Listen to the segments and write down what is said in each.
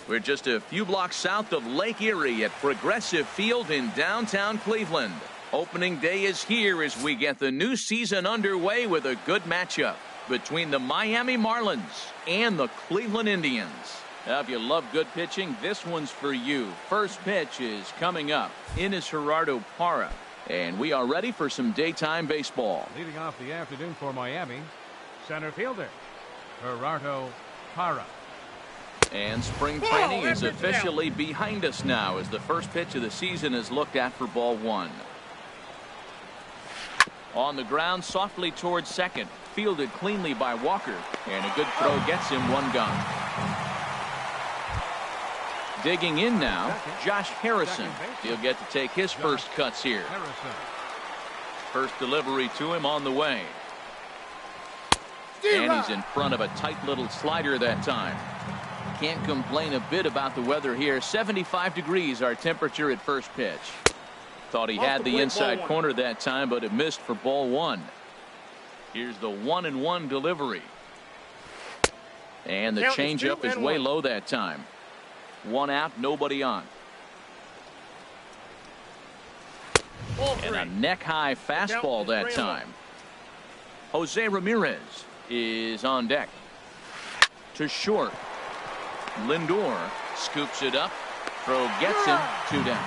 We're just a few blocks south of Lake Erie at Progressive Field in downtown Cleveland. Opening day is here as we get the new season underway with a good matchup between the Miami Marlins and the Cleveland Indians. Now, if you love good pitching, this one's for you. First pitch is coming up. In is Gerardo Parra. And we are ready for some daytime baseball. Leading off the afternoon for Miami, center fielder, Gerardo Parra. And spring training is officially behind us now as the first pitch of the season is looked at for ball one. On the ground, softly towards second. Fielded cleanly by Walker. And a good throw gets him one gone. Digging in now, Josh Harrison. He'll get to take his first cuts here. First delivery to him on the way. And he's in front of a tight little slider that time. Can't complain a bit about the weather here. 75 degrees our temperature at first pitch. Thought he had the inside corner that time, but it missed for ball one. Here's the 1-1 delivery. And the changeup is way low that time. One out, nobody on. And a neck-high fastball that time. Jose Ramirez is on deck. To short. Lindor scoops it up. Throw gets him. 2 down.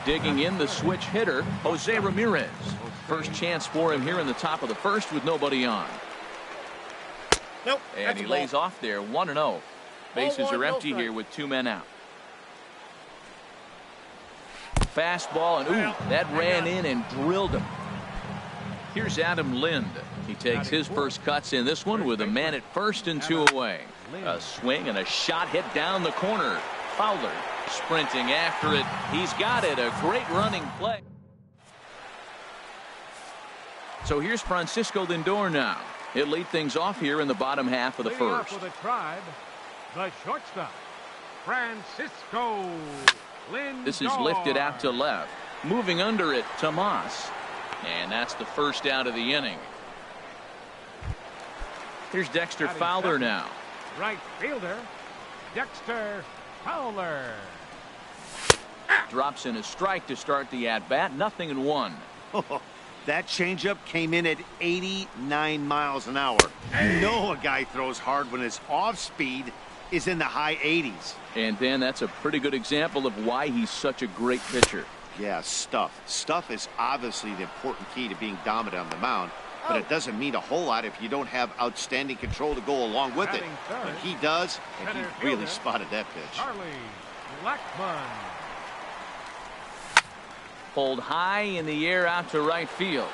Digging in the switch hitter, Jose Ramirez. First chance for him here in the top of the first with nobody on. Nope, and he lays off there. 1-0. Bases are empty here with 2 men out. Fastball, and ooh, that ran in and drilled him. Here's Adam Lind. He takes his first cuts in this one with a man at first and 2 away. A swing and a shot hit down the corner. Fowler sprinting after it. He's got it. A great running play. So here's Francisco Lindor now. He'll lead things off here in the bottom half of the first. For the Tribe, the shortstop, Francisco Lindor. This is lifted out to left. Moving under it, Tomas. And that's the first out of the inning. Here's Dexter Fowler now. Right fielder, Dexter Fowler. Drops in a strike to start the at-bat. 0-1. That changeup came in at 89 miles an hour. You know a guy throws hard when his off speed is in the high 80s. And Dan, that's a pretty good example of why he's such a great pitcher. Yeah, stuff. Stuff is obviously the important key to being dominant on the mound, but it doesn't mean a whole lot if you don't have outstanding control to go along with it. But he does, and he really spotted that pitch. Charlie Blackmon. Pulled high in the air out to right field.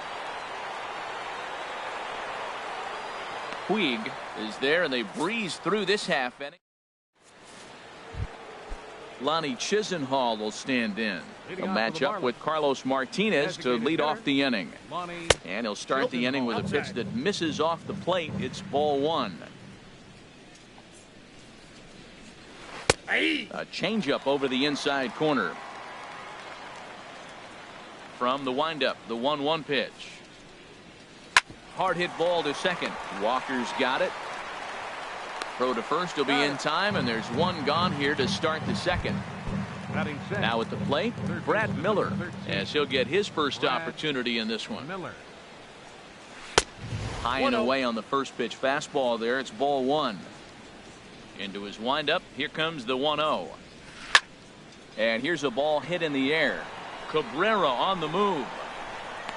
Puig is there, and they breeze through this half inning. Lonnie Chisenhall will stand in. He'll match up with Carlos Martinez to lead off the inning. And he'll start the inning with a pitch that misses off the plate. It's ball one. A changeup over the inside corner. From the windup, the 1-1 pitch. Hard hit ball to second. Walker's got it. Throw to first will be in time, and there's one gone here to start the second. Now at the plate, Brad Miller, as he'll get his first opportunity in this one. High and away on the first pitch fastball there. It's ball one. Into his windup. Here comes the 1-0. And here's a ball hit in the air. Cabrera on the move.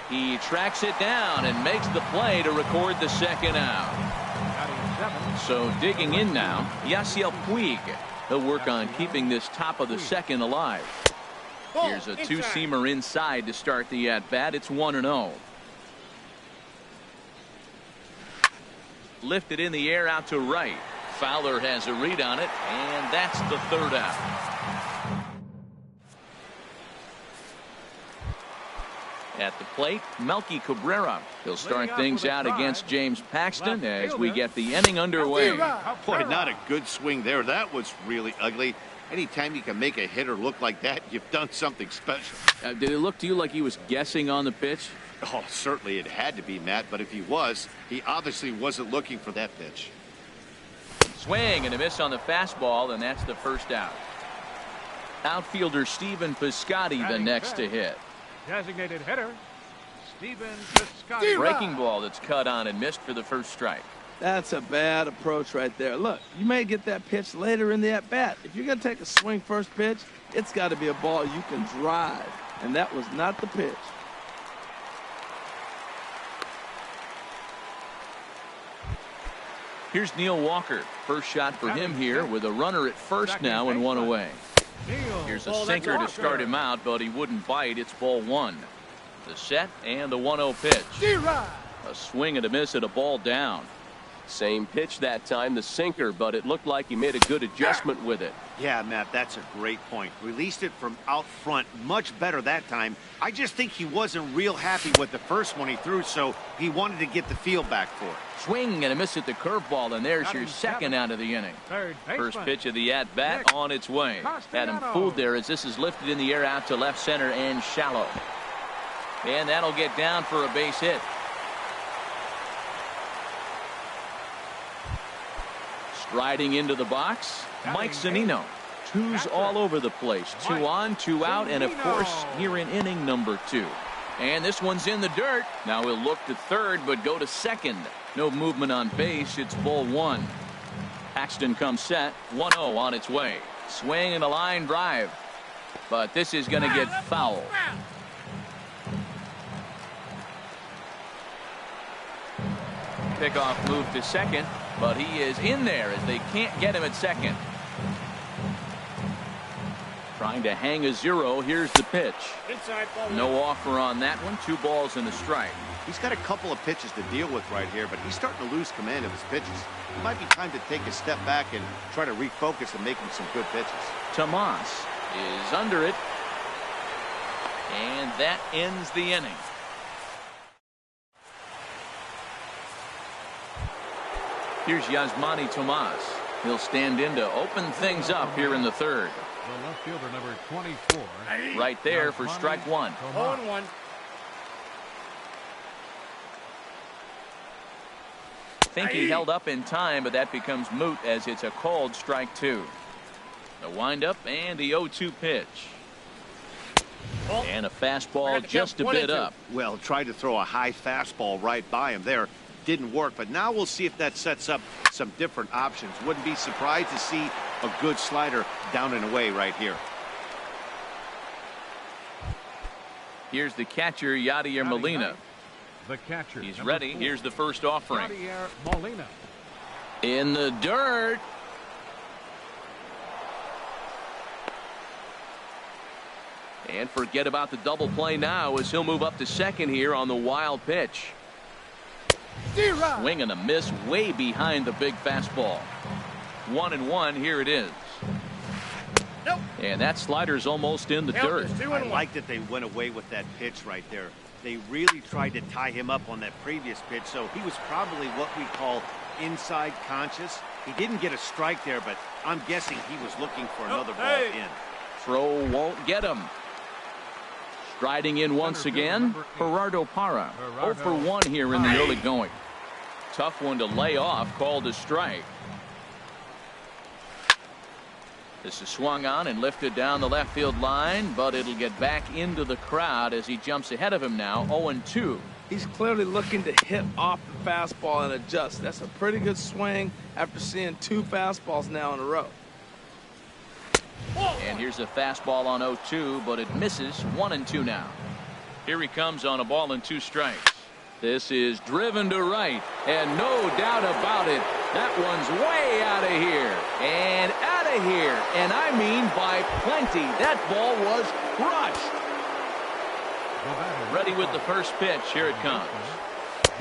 He tracks it down and makes the play to record the second out. So digging in now, Yasiel Puig. He'll work on keeping this top of the second alive. Here's a two-seamer inside to start the at-bat. It's 1-0. Lifted in the air out to right. Fowler has a read on it, and that's the third out. At the plate, Melky Cabrera. He'll start things out against James Paxton as we get the inning underway. Boy, not a good swing there. That was really ugly. Anytime you can make a hitter look like that, you've done something special. Did it look to you like he was guessing on the pitch? Oh, certainly it had to be, Matt, but if he was, he obviously wasn't looking for that pitch. Swing and a miss on the fastball, and that's the first out. Outfielder Stephen Piscotty the next to hit. Designated hitter, Stephen Piscotty. Breaking ball that's cut on and missed for the first strike. That's a bad approach right there. Look, you may get that pitch later in the at-bat. If you're going to take a swing first pitch, it's got to be a ball you can drive, and that was not the pitch. Here's Neil Walker. First shot for him here with a runner at first now and one away. Here's a sinker to start him out, but he wouldn't bite. It's ball one. The set and the 1-0 pitch. A swing and a miss at a ball down. Same pitch that time, the sinker, but it looked like he made a good adjustment with it. Yeah, Matt, that's a great point. Released it from out front much better that time. I just think he wasn't real happy with the first one he threw, so he wanted to get the feel back for it. Swing and a miss at the curveball, and there's your second out of the inning. First pitch of the at-bat on its way. Had him fooled there as this is lifted in the air out to left center and shallow. And that'll get down for a base hit. Striding into the box, Mike Zunino. Twos all over the place. 2 on, 2 out, and of course, here in inning number 2. And this one's in the dirt. Now he'll look to third, but go to second. No movement on base. It's ball one. Paxton comes set. 1-0 on its way. Swing and a line drive. But this is going to get foul. Pickoff move to second, but he is in there as they can't get him at second. Trying to hang a 0. Here's the pitch. No offer on that one. 2 balls and a strike. He's got a couple of pitches to deal with right here, but he's starting to lose command of his pitches. It might be time to take a step back and try to refocus and make him some good pitches. Tomas is under it, and that ends the inning. Here's Yasmani Tomas. He'll stand in to open things up here in the third. The left fielder, number 24. Right there for strike one. 0-1. Think he held up in time, but that becomes moot as it's a called strike 2. The windup and the 0-2 pitch. And a fastball just a bit up. Well, tried to throw a high fastball right by him there. Didn't work, but now we'll see if that sets up some different options. Wouldn't be surprised to see a good slider down and away right here. Here's the catcher, Yadier Molina. The catcher. He's ready. 4. Here's the first offering. Yadier Molina. In the dirt. And forget about the double play now as he'll move up to second here on the wild pitch. Swing and a miss way behind the big fastball. 1-1. Here it is. Nope. And that slider's almost in the dirt. I like that they went away with that pitch right there. They really tried to tie him up on that previous pitch, so he was probably what we call inside conscious. He didn't get a strike there, but I'm guessing he was looking for another ball in. Throw won't get him. Striding in once again, Gerardo Parra. 0 for 1 here in the early going. Tough one to lay off, called a strike. This is swung on and lifted down the left field line, but it'll get back into the crowd as he jumps ahead of him now. 0-2. He's clearly looking to hit off the fastball and adjust. That's a pretty good swing after seeing 2 fastballs now in a row. And here's a fastball on 0-2, but it misses. 1-2 now. Here he comes on a ball and 2 strikes. This is driven to right, and no doubt about it, that one's way out of here, and out of here, and I mean by plenty. That ball was crushed. Ready with the first pitch. Here it comes.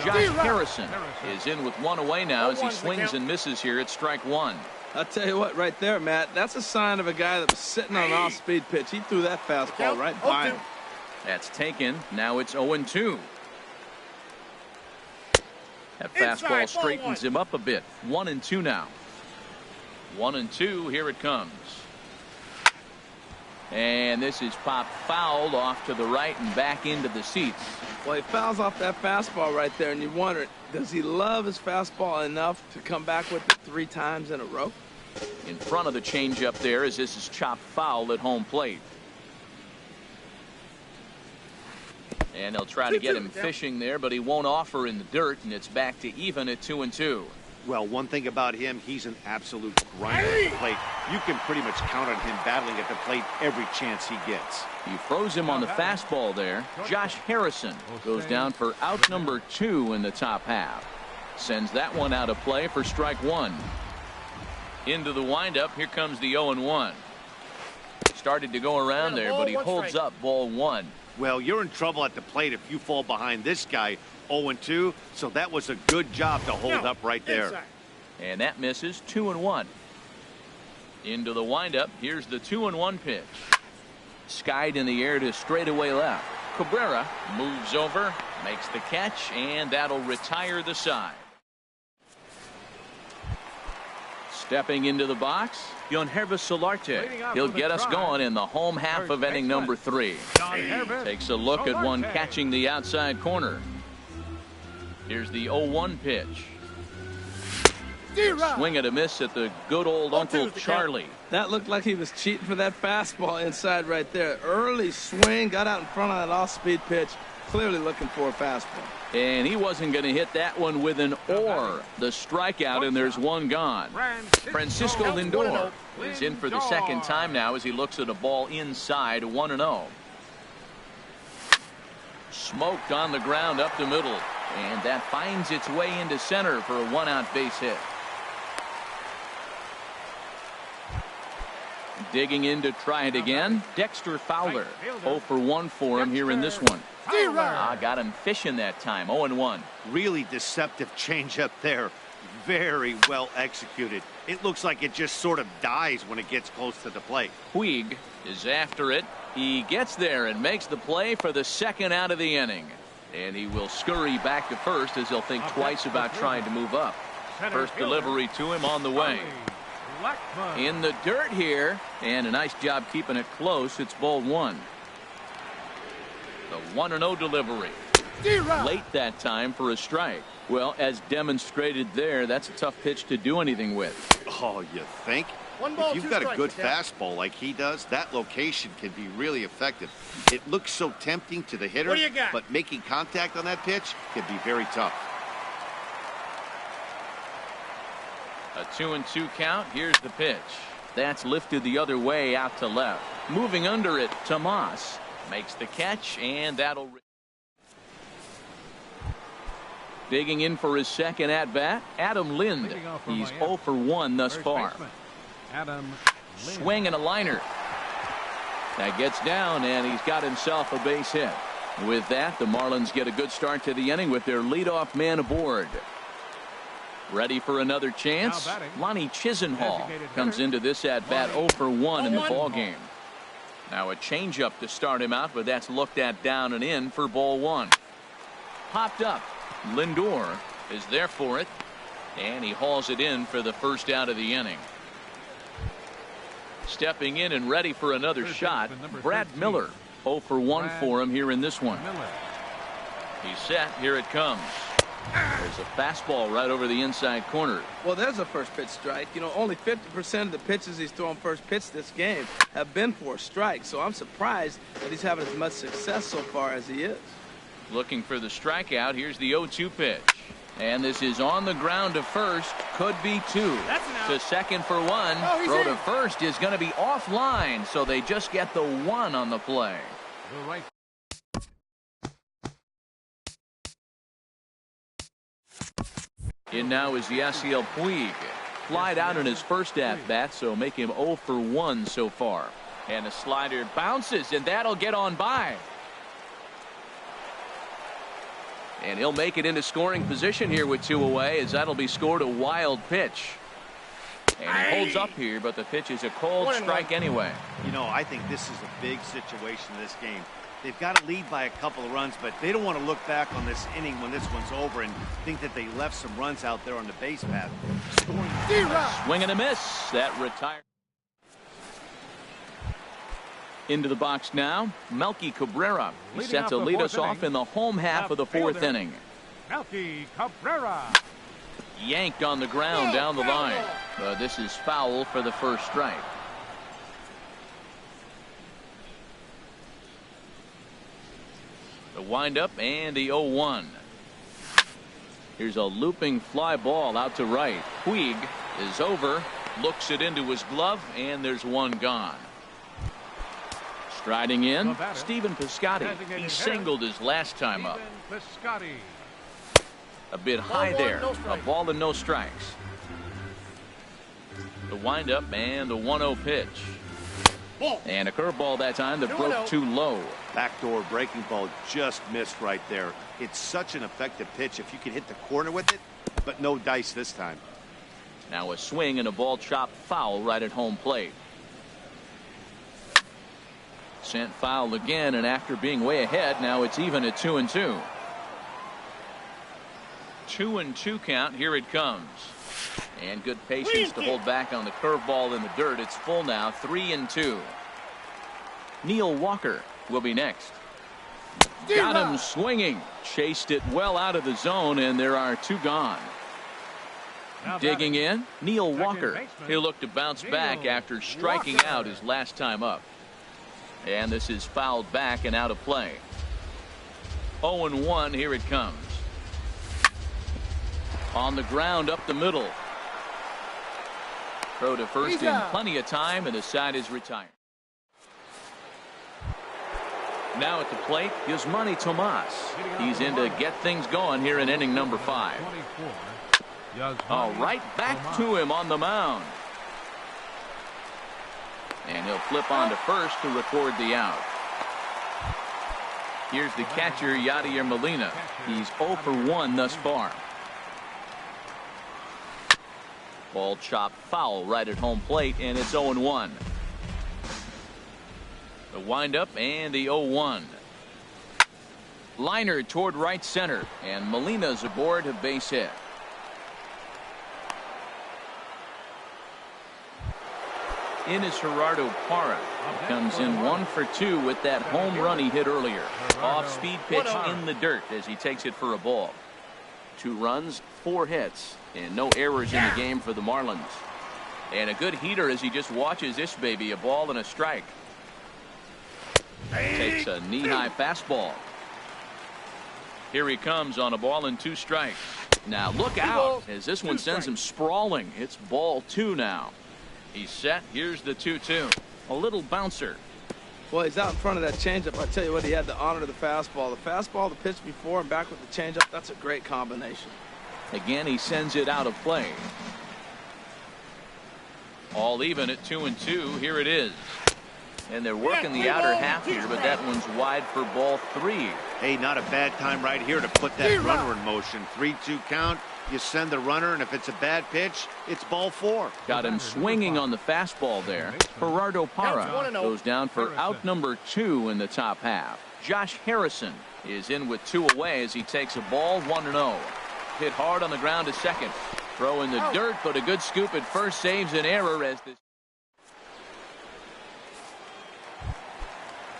Josh Harrison is in with 1 away now as he swings and misses here at strike 1. I'll tell you what, right there, Matt, that's a sign of a guy that was sitting on an off-speed pitch. He threw that fastball right by him. That's taken. Now it's 0-2. That fastball straightens him up a bit. 1-2 now. 1-2. Here it comes. And this is popped fouled off to the right and back into the seats. Well, he fouls off that fastball right there, and you wonder, does he love his fastball enough to come back with it 3 times in a row? In front of the changeup there as this is chopped foul at home plate. And they'll try to get him fishing there, but he won't offer in the dirt, and it's back to even at 2-2. Well, one thing about him, he's an absolute grinder at the plate. You can pretty much count on him battling at the plate every chance he gets. He froze him on the fastball there. Josh Harrison goes down for out number 2 in the top half. Sends that one out of play for strike 1. Into the windup, here comes the 0-1. Started to go around there, but he holds up ball 1. Well, you're in trouble at the plate if you fall behind this guy 0-2, so that was a good job to hold up right there. And that misses. 2-1. Into the windup, here's the 2-1 pitch. Skied in the air to straightaway left. Cabrera moves over, makes the catch, and that'll retire the side. Stepping into the box, Yonhervis Solarte. He'll get us going in the home half of inning number 3. Takes a look at one catching the outside corner. Here's the 0-1 pitch. Swing and a miss at the good old Uncle Charlie. That looked like he was cheating for that fastball inside right there. Early swing, got out in front of that off-speed pitch. Clearly looking for a fastball. And he wasn't going to hit that one with an or. The strikeout, and there's one gone. Francisco Lindor is in for the second time now as he looks at a ball inside 1-0. Smoked on the ground up the middle. And that finds its way into center for a 1-out base hit. Digging in to try it again, Dexter Fowler. 0 for 1 for him here in this one. Got him fishing that time. 0-1. Really deceptive changeup there. Very well executed. It looks like it just sort of dies when it gets close to the plate. Puig is after it. He gets there and makes the play for the second out of the inning. And he will scurry back to first as he'll think twice about trying to move up. First delivery to him on the way. In the dirt here, and a nice job keeping it close. It's ball 1. The 1-0 delivery. Late that time for a strike. Well, as demonstrated there, that's a tough pitch to do anything with. Oh, you think? If you've got a good fastball like he does, that location can be really effective. It looks so tempting to the hitter, but making contact on that pitch can be very tough. A 2-2 count. Here's the pitch. That's lifted the other way out to left. Moving under it, Tomas makes the catch, and that'll... Digging in for his second at-bat, Adam Lind. He's 0 for 1 thus far. Swing and a liner. That gets down, and he's got himself a base hit. With that, the Marlins get a good start to the inning with their leadoff man aboard. Ready for another chance? Lonnie Chisenhall comes into this at-bat 0 for 1 in the ballgame. Now a changeup to start him out, but that's looked at down and in for ball 1. Popped up. Lindor is there for it, and he hauls it in for the first out of the inning. Stepping in and ready for another shot, Brad Miller. 0 for 1 for him here in this one. He's set. Here it comes. There's a fastball right over the inside corner. Well, there's a first pitch strike. You know, only 50% of the pitches he's thrown first pitch this game have been for a strike. So I'm surprised that he's having as much success so far as he is. Looking for the strikeout. Here's the 0-2 pitch. And this is on the ground to first. Could be 2. To second for 1. Throw to first is going to be offline. So they just get the 1 on the play. In now is Yasiel Puig. Flied out in his first at-bat, so make him 0 for 1 so far. And a slider bounces, and that'll get on by. And he'll make it into scoring position here with 2 away, as that'll be scored a wild pitch. And he holds up here, but the pitch is a cold strike anyway. You know, I think this is a big situation in this game. They've got to lead by a couple of runs, but they don't want to look back on this inning when this one's over and think that they left some runs out there on the base path. Swing and a miss. That retired. Into the box now, Melky Cabrera. He's set to off the lead fourth us off inning, in the home half of the fourth fielder, inning. Melky Cabrera. Yanked on the ground down the line. But this is foul for the first strike. The windup and the 0-1. Here's a looping fly ball out to right. Puig is over, looks it into his glove, and there's one gone. Striding in, Stephen Piscotty. He singled his last time up. Piscotty. A bit high there. A ball and no strikes. The windup and the 1-0 pitch. And a curveball that time that broke too low. Backdoor breaking ball just missed right there. It's such an effective pitch if you can hit the corner with it, but no dice this time. Now a swing and a ball chopped foul right at home plate. Sent foul again, and after being way ahead, now it's even at 2-2. 2-2 count. Here it comes. And good patience to hold back on the curveball in the dirt. It's full now, 3-2. Neil Walker will be next. Got him swinging. Chased it well out of the zone, and there are two gone. Digging in, Neil Walker. He'll look to bounce back after striking out his last time up. And this is fouled back and out of play. 0-1, here it comes. On the ground up the middle. Throw to first in plenty of time, and the side is retired. Now at the plate, Yasmani Tomas. He's in to get things going here in inning number 5. All right, back to him on the mound. And he'll flip on to first to record the out. Here's the catcher, Yadier Molina. He's 0 for 1 thus far. Ball chopped foul right at home plate, and it's 0-1. The windup and the 0-1. Liner toward right center, and Molina's aboard a base hit. In is Gerardo Parra. He comes in 1 for 2 with that home run he hit earlier. Off-speed pitch in the dirt as he takes it for a ball. 2 runs, 4 hits, and no errors in the game for the Marlins. And a good heater as he just watches this baby, a ball and a strike. Takes a knee-high fastball. Here he comes on a ball and 2 strikes. Now look out as this one sends him sprawling. It's ball 2 now. He's set. Here's the 2-2. A little bouncer. Well, he's out in front of that changeup. I tell you what, he had to honor the fastball. The fastball, the pitch before, and back with the changeup. That's a great combination. Again, he sends it out of play. All even at 2-2. Here it is. And they're working the outer half here, but that one's wide for ball 3. Hey, not a bad time right here to put that runner in motion. 3-2 count. You send the runner, and if it's a bad pitch, it's ball 4. Got him swinging on the fastball there. Gerardo Parra goes down for out number 2 in the top half. Josh Harrison is in with 2 away as he takes a ball 1-0. Hit hard on the ground to second. Throw in the dirt, but a good scoop at first saves an error as this.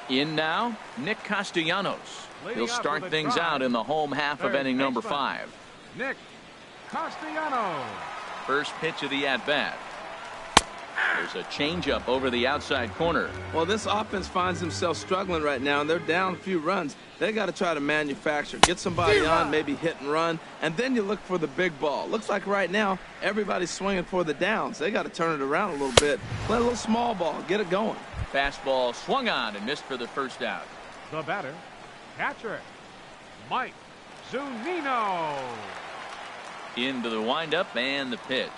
In now, Nick Castellanos. He'll start things out in the home half of inning number 5. Nick Castellanos. First pitch of the at-bat. There's a changeup over the outside corner. Well, this offense finds themselves struggling right now, and they're down a few runs. They got to try to manufacture, get somebody on, maybe hit and run, and then you look for the big ball. Looks like right now everybody's swinging for the downs. They got to turn it around a little bit, play a little small ball, get it going. Fastball swung on and missed for the first out. The batter, catcher, Mike Zunino. Into the windup and the pitch.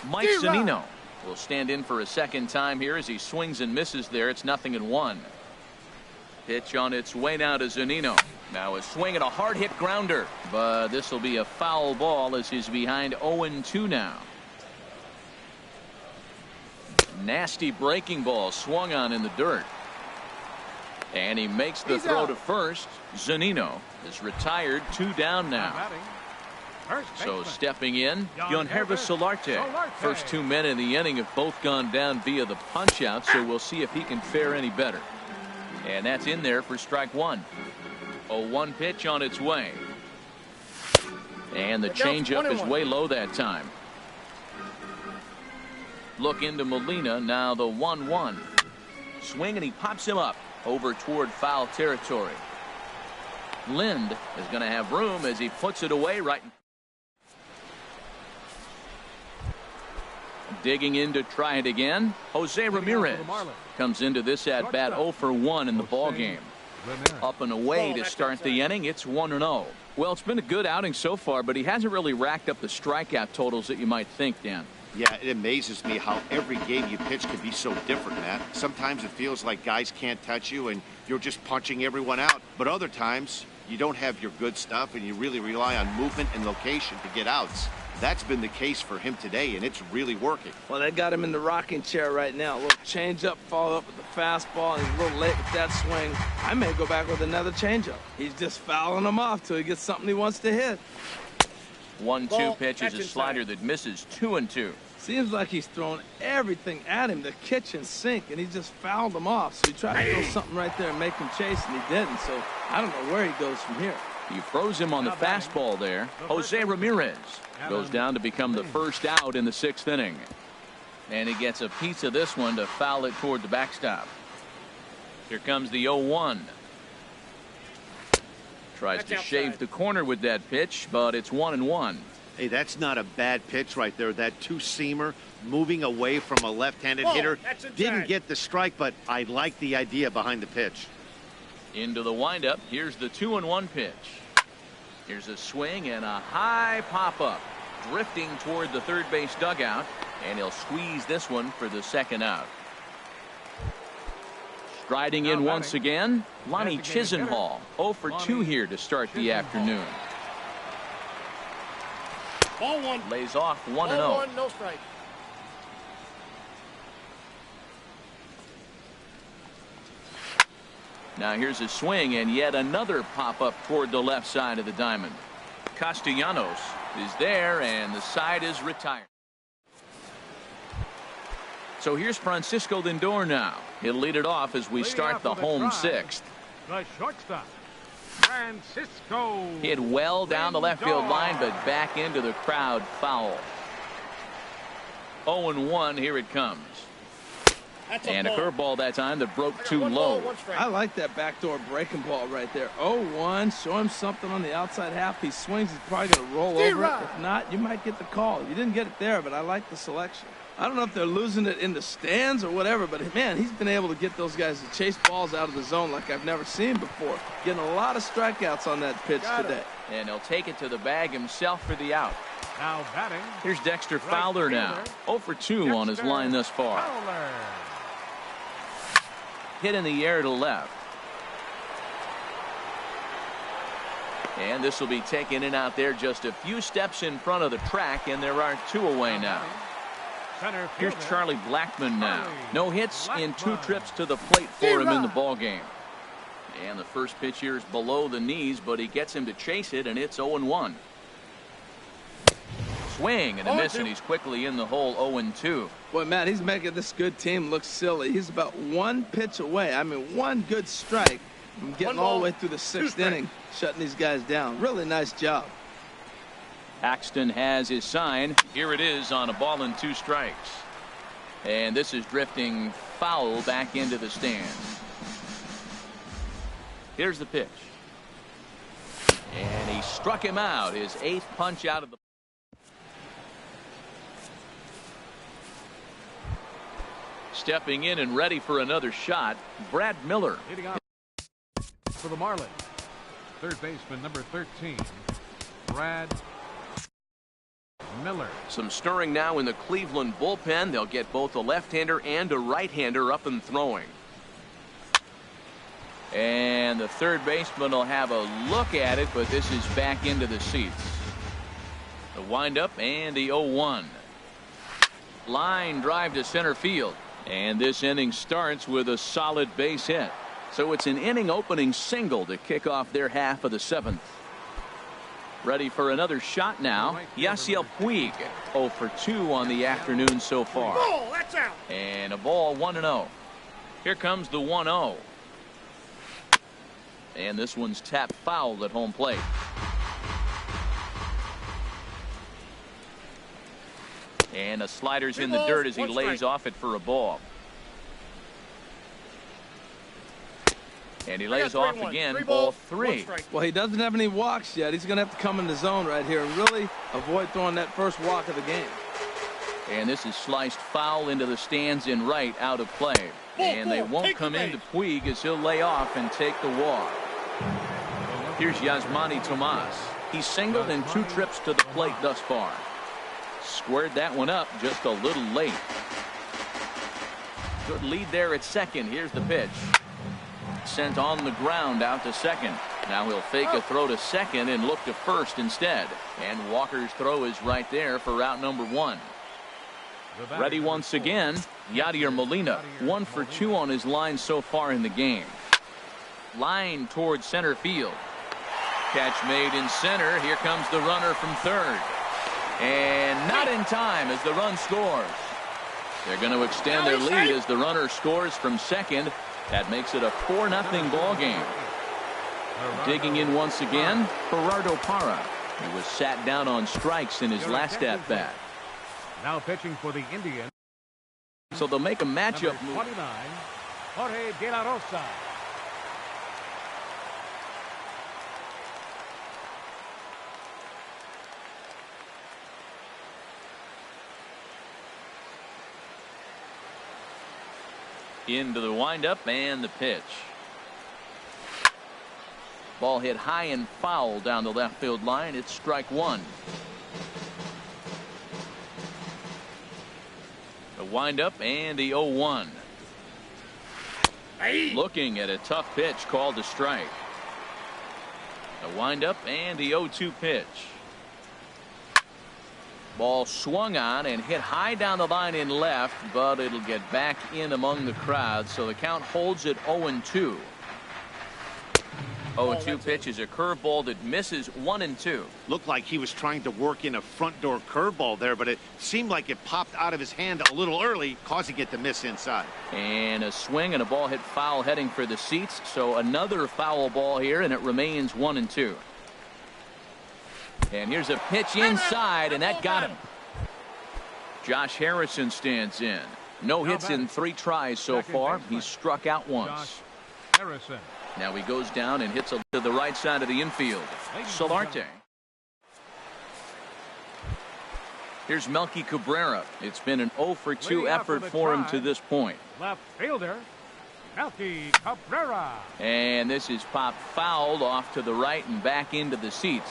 Mike Zunino will stand in for a second time here as he swings and misses there. It's 0-1. Pitch on its way now to Zunino. Now a swing and a hard hit grounder, but this will be a foul ball as he's behind 0-2 now. Nasty breaking ball swung on in the dirt. And he makes the throw to first. Zunino is retired, 2 down now. So stepping in, Hervis Solarte. First 2 men in the inning have both gone down via the punch out, so we'll see if he can fare any better. And that's in there for strike one. 0-1 pitch on its way. And the changeup is way low that time. Look into Molina, now the 1-1. Swing, and he pops him up over toward foul territory. Lind is going to have room as he puts it away right. Digging in to try it again, Jose Ramirez comes into this at bat 0 for 1 in the ball game. Up and away to start the inning. It's 1-0. Well, it's been a good outing so far, but he hasn't really racked up the strikeout totals that you might think, Dan. Yeah, it amazes me how every game you pitch can be so different, Matt. Sometimes it feels like guys can't touch you and you're just punching everyone out. But other times you don't have your good stuff and you really rely on movement and location to get outs. That's been the case for him today, and it's really working. Well, they got him in the rocking chair right now. A little changeup, follow up with the fastball, and he's a little late with that swing. I may go back with another changeup. He's just fouling him off till he gets something he wants to hit. 1-2 pitch is a slider that misses 2-2. Seems like he's thrown everything at him, the kitchen sink, and he just fouled him off. So he tried to throw something right there and make him chase, and he didn't. So I don't know where he goes from here. He froze him on the fastball there. Jose Ramirez goes down to become the first out in the 6th inning. And he gets a piece of this one to foul it toward the backstop. Here comes the 0-1. Tries to shave the corner with that pitch, but it's 1-1. Hey, that's not a bad pitch right there. That two-seamer moving away from a left-handed hitter. Didn't get the strike, but I like the idea behind the pitch. Into the windup. Here's the 2-1 pitch. Here's a swing and a high pop-up. Drifting toward the third base dugout. And he'll squeeze this one for the second out. Striding in once again, Lonnie Chisenhall. 0 for 2 here to start the afternoon. Ball one. Lays off 1-0. Ball one, no strike. Now here's a swing and yet another pop-up toward the left side of the diamond. Castellanos is there and the side is retired. So here's Francisco Lindor now. He'll lead it off as we start the home 6th. The shortstop, Francisco. Hit well down the left field line, but back into the crowd foul. 0-1, here it comes. And a curveball that time that broke too low. I like that backdoor breaking ball right there. 0-1, show him something on the outside half. He swings, he's probably going to roll over it. If not, you might get the call. You didn't get it there, but I like the selection. I don't know if they're losing it in the stands or whatever, but man, he's been able to get those guys to chase balls out of the zone like I've never seen before. Getting a lot of strikeouts on that pitch today. And he'll take it to the bag himself for the out. Now batting. Here's Dexter Fowler now. 0 for 2 on his line thus far. Hit in the air to left. And this will be taken in out there just a few steps in front of the track, and there are 2 away now. Here's Charlie Blackmon now. No hits in 2 trips to the plate for him in the ball game. And the first pitch here is below the knees, but he gets him to chase it, and it's 0-1. Swing and a miss, and he's quickly in the hole. 0-2. Boy, Matt, he's making this good team look silly. He's about 1 pitch away. I mean, 1 good strike from getting all the way through the 6th inning, shutting these guys down. Really nice job. Paxton has his sign. Here it is on a ball and 2 strikes. And this is drifting foul back into the stands. Here's the pitch. And he struck him out. His 8th punch out of the. Stepping in and ready for another shot, Brad Miller. Hitting out for the Marlins. Third baseman number 13, Brad Miller. Some stirring now in the Cleveland bullpen. They'll get both a left-hander and a right-hander up and throwing. And the third baseman will have a look at it, but this is back into the seats. The windup and the 0-1. Line drive to center field. And this inning starts with a solid base hit. So it's an inning opening single to kick off their half of the 7th. Ready for another shot now. Yasiel Puig, 0 for 2 on the afternoon so far. Ball, that's out. And a ball 1-0. Here comes the 1-0. And this one's tapped foul at home plate. And the slider's in the dirt as he lays off it for a ball. And he lays off again, ball 3. Well, he doesn't have any walks yet. He's going to have to come in the zone right here and really avoid throwing that first walk of the game. And this is sliced foul into the stands in right, out of play. And they won't come into Puig as he'll lay off and take the walk. Here's Yasmani Tomas. He's singled in 2 trips to the plate thus far. Squared that one up just a little late. Good lead there at second. Here's the pitch. Sent on the ground out to second. Now he'll fake a throw to second and look to first instead. And Walker's throw is right there for out number 1. Ready once again, Yadier Molina, 1 for 2 on his line so far in the game. Line towards center field. Catch made in center. Here comes the runner from third. And not in time as the run scores. They're going to extend their lead as the runner scores from second. That makes it a 4-0 ball game. Digging in once again, Gerardo Parra. He was sat down on strikes in his last at bat. Now pitching for the Indians. So they'll make a matchup move. 29, Jorge De La Rosa. Into the windup and the pitch. Ball hit high and foul down the left field line. It's strike 1. The windup and the 0-1. Looking at a tough pitch called a strike. The windup and the 0-2 pitch. Ball swung on and hit high down the line in left, but it'll get back in among the crowd, so the count holds at 0-2. 0-2 pitch is a curveball that misses 1-2. Looked like he was trying to work in a front door curveball there, but it seemed like it popped out of his hand a little early, causing it to miss inside. And a swing and a ball hit foul heading for the seats, so another foul ball here, and it remains 1-2. And here's a pitch inside, and that got him. Josh Harrison stands in. No hits in 3 tries so far. He's struck out once. Harrison. Now he goes down and hits to the right side of the infield. Solarte. Here's Melky Cabrera. It's been an 0 for 2 effort for him to this point. Left fielder, Melky Cabrera. And this is popped fouled off to the right and back into the seats.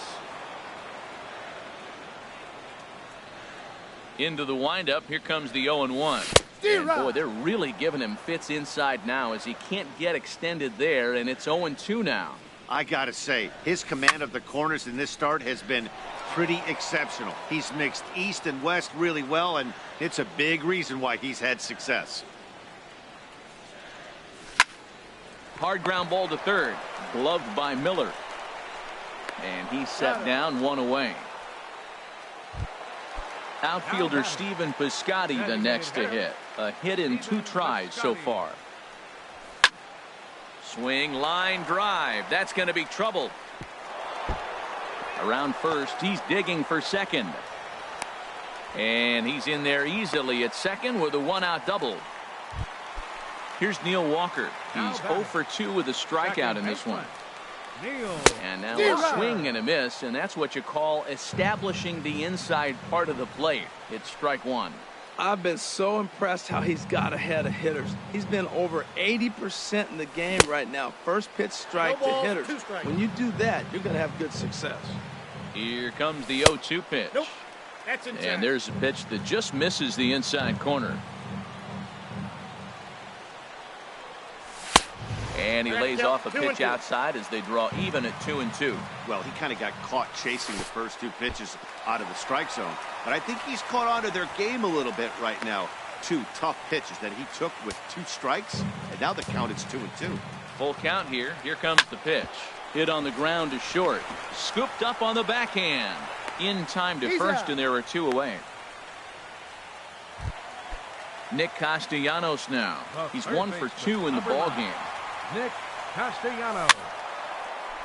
Into the windup. Here comes the 0-1. And boy, they're really giving him fits inside now as he can't get extended there, and it's 0-2 now. I gotta say, his command of the corners in this start has been pretty exceptional. He's mixed east and west really well, and it's a big reason why he's had success. Hard ground ball to third, gloved by Miller, and he's set down, 1 away. Outfielder Stephen Piscotty the next to hit. A hit in 2 tries so far. Swing, line drive. That's going to be trouble. Around first, he's digging for second. And he's in there easily at second with a 1-out double. Here's Neil Walker. He's 0 for 2 with a strikeout in this one. And now a swing and a miss, and that's what you call establishing the inside part of the plate. It's strike 1. I've been so impressed how he's got ahead of hitters. He's been over 80% in the game right now. First pitch strike to hitters. When you do that, you're going to have good success. Here comes the 0-2 pitch. Nope. That's inside. And there's a pitch that just misses the inside corner. And he lays off a pitch outside as they draw even at 2-2. Well, he kind of got caught chasing the first 2 pitches out of the strike zone. But I think he's caught on to their game a little bit right now. 2 tough pitches that he took with 2 strikes. And now the count is 2-2. Full count here. Here comes the pitch. Hit on the ground to short. Scooped up on the backhand. In time to first, and there are 2 away. Nick Castellanos now. He's 1 for 2 in the ball game. Nick Castellanos.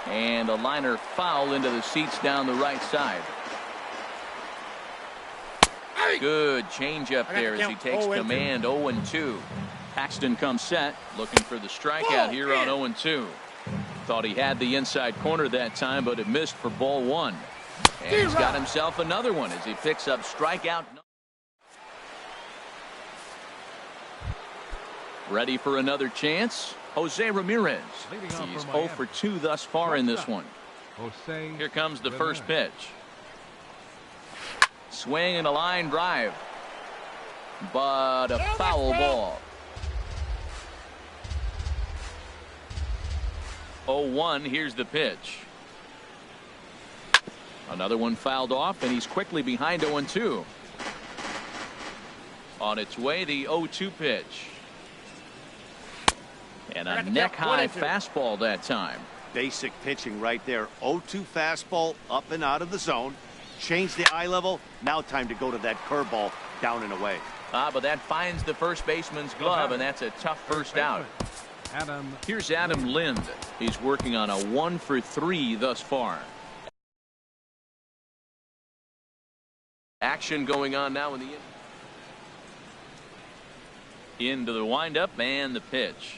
And a liner foul into the seats down the right side. Good changeup there as he takes command. 0-2. Paxton comes set, looking for the strikeout here on 0-2. Thought he had the inside corner that time, but it missed for ball 1. And he's got himself another one as he picks up strikeout. Ready for another chance? Jose Ramirez. He's 0 for 2 thus far in this one. Here comes the first pitch. Swing and a line drive. But a foul ball. 0-1. Here's the pitch. Another one fouled off, and he's quickly behind 0-2. On its way, the 0-2 pitch. And a neck-high fastball that time. Basic pitching right there. 0-2 fastball up and out of the zone. Change the eye level. Now time to go to that curveball down and away. But that finds the first baseman's glove, and that's a tough first out. Here's Adam Lind. He's working on a 1 for 3 thus far. Action going on now in the into the windup and the pitch.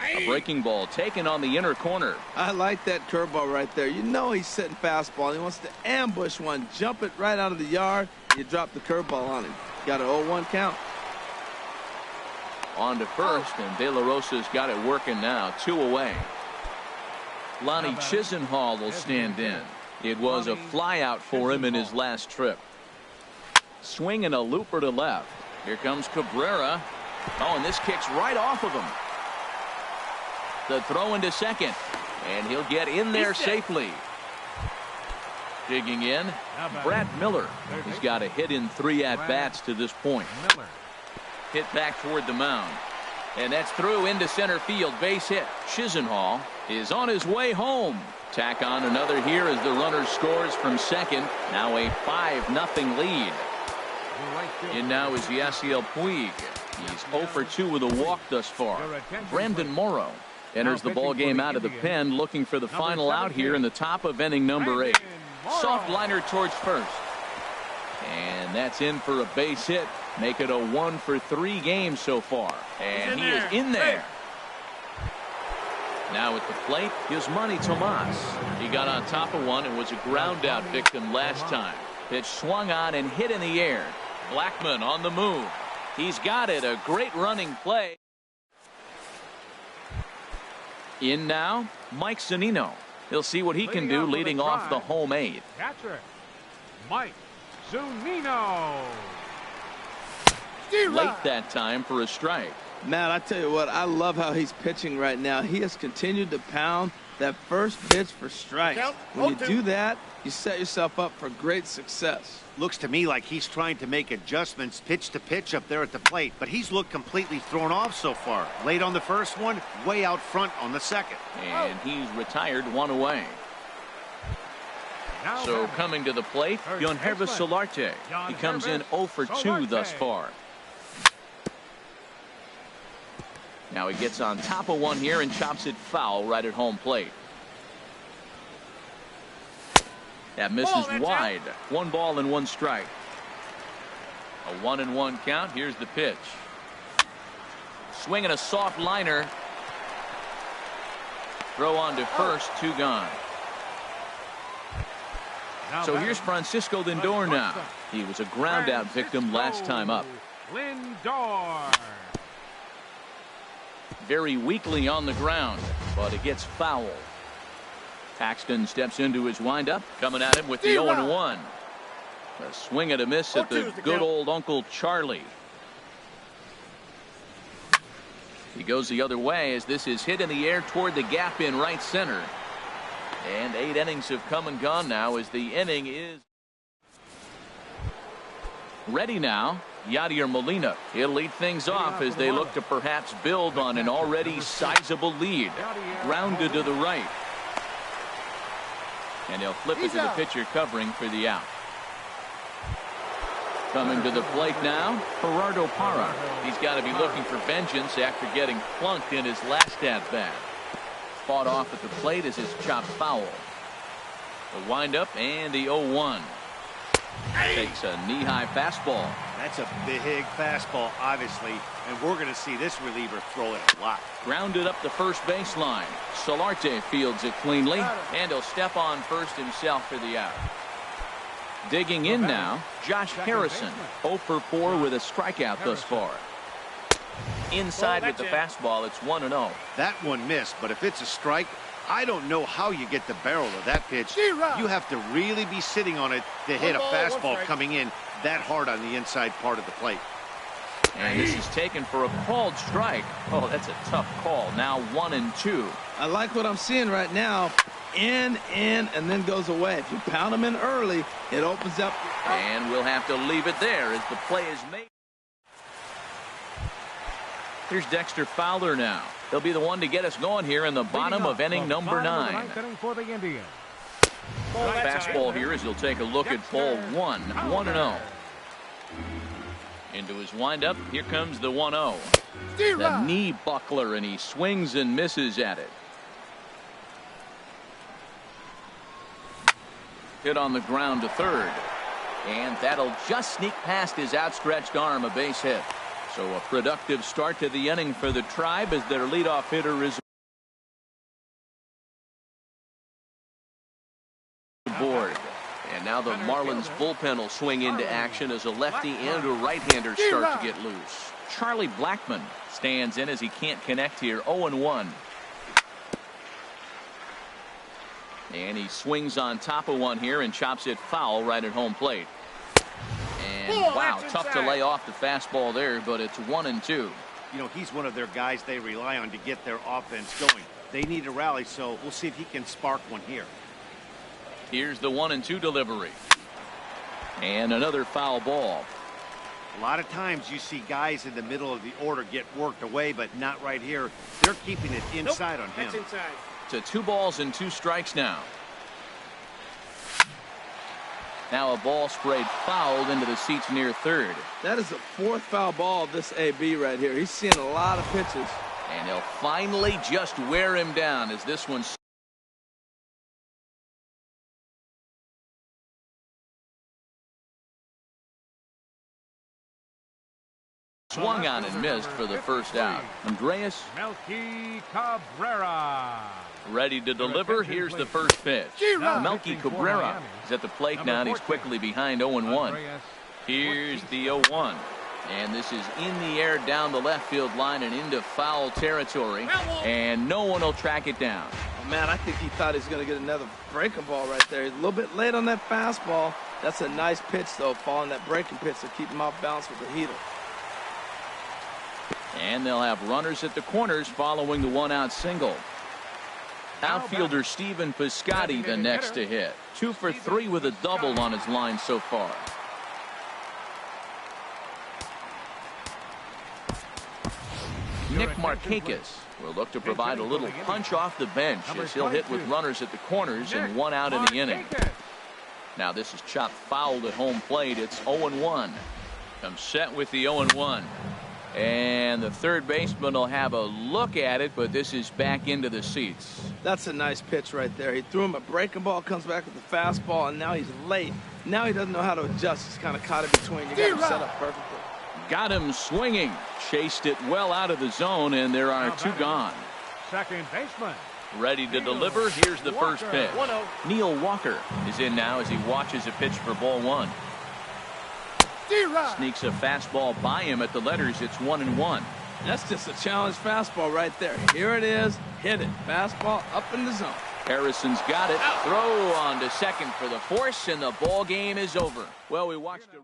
A breaking ball taken on the inner corner. I like that curveball right there. You know he's setting fastball. He wants to ambush one, jump it right out of the yard. You drop the curveball on him. Got an 0-1 count. On to first, and De La Rosa's got it working now. 2 away. Lonnie Chisenhall will stand in. It was a flyout for him in his last trip. Swinging a looper to left. Here comes Cabrera. Oh, and this kicks right off of him. The throw into second, and he'll get in there safely. Digging in, Brad Miller. He's got a hit in 3 at-bats to this point. Hit back toward the mound. And that's through into center field. Base hit. Chisenhall is on his way home. Tack on another here as the runner scores from second. Now a 5-0 lead. In now is Yasiel Puig. He's 0 for 2 with a walk thus far. Brandon Morrow enters the ball game out of the pen, looking for the final out here in the top of inning number 8. Soft liner towards first. And that's in for a base hit. Make it a 1 for 3 game so far. And he is in there. Now at the plate, Yasmani Tomas. He got on top of one and was a ground out victim last time. Pitch swung on and hit in the air. Blackman on the move. He's got it. A great running play. In now, Mike Zunino. He'll see what he can do leading off the home 8th. Catcher, Mike Zunino. Late that time for a strike. Matt, I tell you what, I love how he's pitching right now. He has continued to pound that first pitch for strikes. When you do that, you set yourself up for great success. Looks to me like he's trying to make adjustments pitch to pitch up there at the plate, but he's looked completely thrown off so far. Late on the first one, way out front on the second. And he's retired 1 away. So coming to the plate, Yonhervis Solarte. He comes in 0 for 2 thus far. Now he gets on top of one here and chops it foul right at home plate. That misses wide. 1 ball and 1 strike. A 1-1 count. Here's the pitch. Swinging a soft liner. Throw on to first. 2 gone. So here's Francisco Lindor now. He was a ground out victim last time up. Lindor. Very weakly on the ground, but it gets foul. Paxton steps into his windup, coming at him with the 0-1. A swing and a miss at the good old Uncle Charlie. He goes the other way as this is hit in the air toward the gap in right center. And 8 innings have come and gone now as the inning is ready now. Yadier Molina. He'll lead things off as they look to perhaps build on an already sizable lead. Grounded to the right. And he'll flip it to the pitcher covering for the out. Coming to the plate now, Gerardo Parra. He's got to be looking for vengeance after getting plunked in his last at-bat. Fought off at the plate as his chop foul. The windup and the 0-1. Takes a knee-high fastball. That's a big fastball, obviously, and we're going to see this reliever throw it a lot. Grounded up the first baseline. Solarte fields it cleanly, and he'll step on first himself for the out. Digging in now, Josh Harrison, 0 for 4 with a strikeout thus far. Inside with the fastball, it's 1-0. That one missed, but if it's a strike, I don't know how you get the barrel of that pitch. You have to really be sitting on it to hit a fastball coming in that hard on the inside part of the plate. And this is taken for a called strike. Oh, that's a tough call. Now 1-2. I like what I'm seeing right now. In, and then goes away. If you pound him in early, it opens up. And we'll have to leave it there as the play is made. Here's Dexter Fowler now. He'll be the one to get us going here in the bottom of inning number 9. Fastball here as he'll take a look at ball 1. 1-0. Into his windup. Here comes the 1-0. The knee buckler, and he swings and misses at it. Hit on the ground to third. And that'll just sneak past his outstretched arm, a base hit. So a productive start to the inning for the Tribe as their leadoff hitter is aboard. And now the Marlins bullpen will swing into action as a lefty and a right-hander start to get loose. Charlie Blackmon stands in as he can't connect here. 0-1. And he swings on top of one here and chops it foul right at home plate. And wow, tough to lay off the fastball there, but it's 1-2. You know, he's one of their guys they rely on to get their offense going. They need a rally, so we'll see if he can spark one here. Here's the 1-2 delivery. And another foul ball. A lot of times you see guys in the middle of the order get worked away, but not right here. They're keeping it inside on him. That's inside. To 2 balls and 2 strikes now. Now a ball sprayed fouled into the seats near third. That is the 4th foul ball of this AB right here. He's seeing a lot of pitches. And he'll finally just wear him down as this one swung on and missed for the first out. Andreas Melky Cabrera. ready to deliver. Here's the first pitch. Melky Cabrera is at the plate now, and he's quickly behind 0-1. Here's the 0-1. And this is in the air down the left field line and into foul territory. And no one will track it down. Oh, man, I think he thought he was going to get another breaking ball right there. He's a little bit late on that fastball. That's a nice pitch, though, following that breaking pitch to keep him off balance with the heater. And they'll have runners at the corners following the 1-out single. Outfielder Steven Piscotty the next to hit. 2 for 3 with a double on his line so far. Nick Markakis will look to provide a little punch off the bench as he'll hit with runners at the corners and 1 out in the inning. Now this is chopped fouled at home plate. It's 0-1. Comes set with the 0-1. And the third baseman will have a look at it, but this is back into the seats. That's a nice pitch right there. He threw him a breaking ball, comes back with the fastball, and now he's late. Now he doesn't know how to adjust. He's kind of caught in between. You got him set up perfectly. Got him swinging. Chased it well out of the zone, and there are 2 gone. Second baseman. Ready to deliver. Here's the first pitch. Neil Walker is in now as he watches a pitch for ball 1. Sneaks a fastball by him at the letters. It's 1-1. That's just a challenge fastball right there. Here it is. Hit it. Fastball up in the zone. Harrison's got it. Throw on to second for the force, and the ball game is over. Well, we watched a